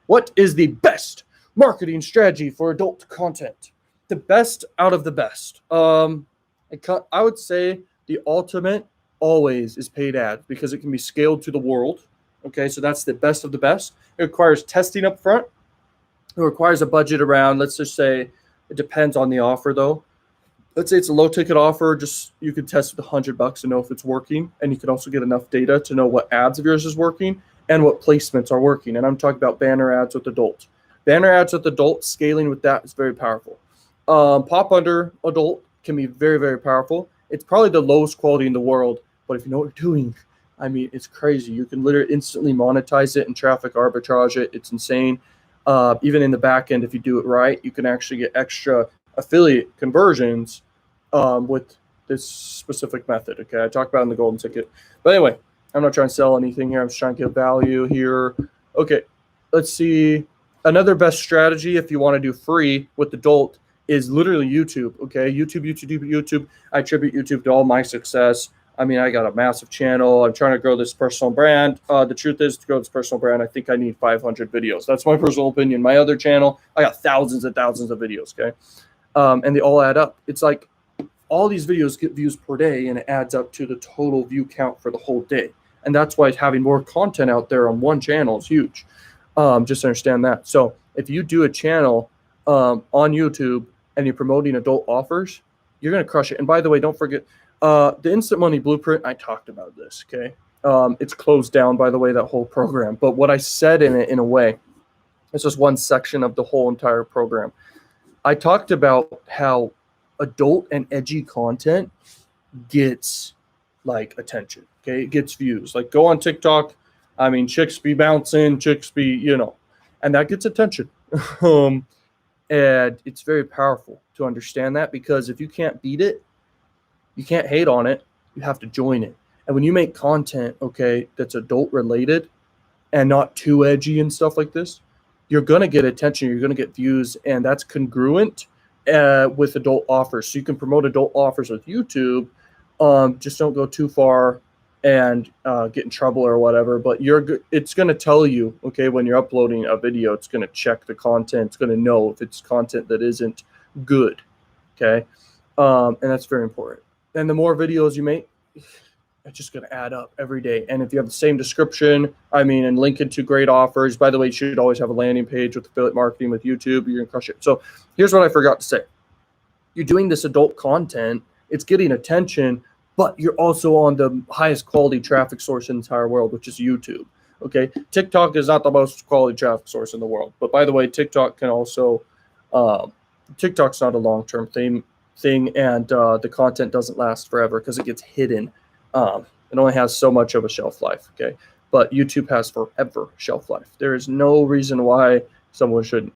What is the best marketing strategy for adult content? The best out of the best. I would say the ultimate always is paid ads because it can be scaled to the world. Okay, so that's the best of the best. It requires testing up front. It requires a budget around, let's just say, it depends on the offer though. Let's say it's a low ticket offer, just you could test with $100 to know if it's working. And you can also get enough data to know what ads of yours is working and what placements are working. And I'm talking about banner ads with adults. Banner ads with adults, scaling with that is very powerful. Pop under adult can be very, very powerful. It's probably the lowest quality in the world, but if you know what you're doing, I mean, it's crazy. You can literally instantly monetize it and traffic arbitrage it. It's insane. Even in the back end, if you do it right, you can actually get extra affiliate conversions with this specific method. Okay, I talked about it in the golden ticket. But anyway, I'm not trying to sell anything here. I'm just trying to give value here. Okay, let's see. Another best strategy if you want to do free with adult is literally YouTube. Okay, YouTube. I attribute YouTube to all my success. I mean, I got a massive channel. I'm trying to grow this personal brand. The truth is, to grow this personal brand, I think I need 500 videos. That's my personal opinion. My other channel, I got thousands and thousands of videos, okay? And they all add up. It's like all these videos get views per day, and it adds up to the total view count for the whole day. And that's why having more content out there on one channel is huge. Just understand that. So if you do a channel on YouTube and you're promoting adult offers, you're going to crush it. And by the way, don't forget, the Instant Money Blueprint, I talked about this, okay? It's closed down, by the way, that whole program. But what I said in it, in a way, it's just one section of the whole entire program. I talked about how adult and edgy content gets, like, attention, okay? It gets views. Like, go on TikTok. I mean, chicks be bouncing, chicks be, and that gets attention. And it's very powerful to understand that, because if you can't beat it, you can't hate on it. You have to join it. And when you make content, okay, that's adult related and not too edgy and stuff like this, you're going to get attention. You're going to get views. And that's congruent with adult offers. So you can promote adult offers with YouTube. Just don't go too far and get in trouble or whatever. But it's going to tell you, okay, when you're uploading a video, it's going to check the content. It's going to know if it's content that isn't good, okay? And that's very important. And the more videos you make, it's just going to add up every day. And if you have the same description, and link it to great offers, by the way, you should always have a landing page with affiliate marketing with YouTube. You're going to crush it. So here's what I forgot to say. You're doing this adult content. It's getting attention, but you're also on the highest quality traffic source in the entire world, which is YouTube. Okay. TikTok is not the most quality traffic source in the world. But by the way, TikTok can also, TikTok's not a long-term thing, and the content doesn't last forever because it gets hidden. It only has so much of a shelf life, okay? But YouTube has forever shelf life. There is no reason why someone shouldn't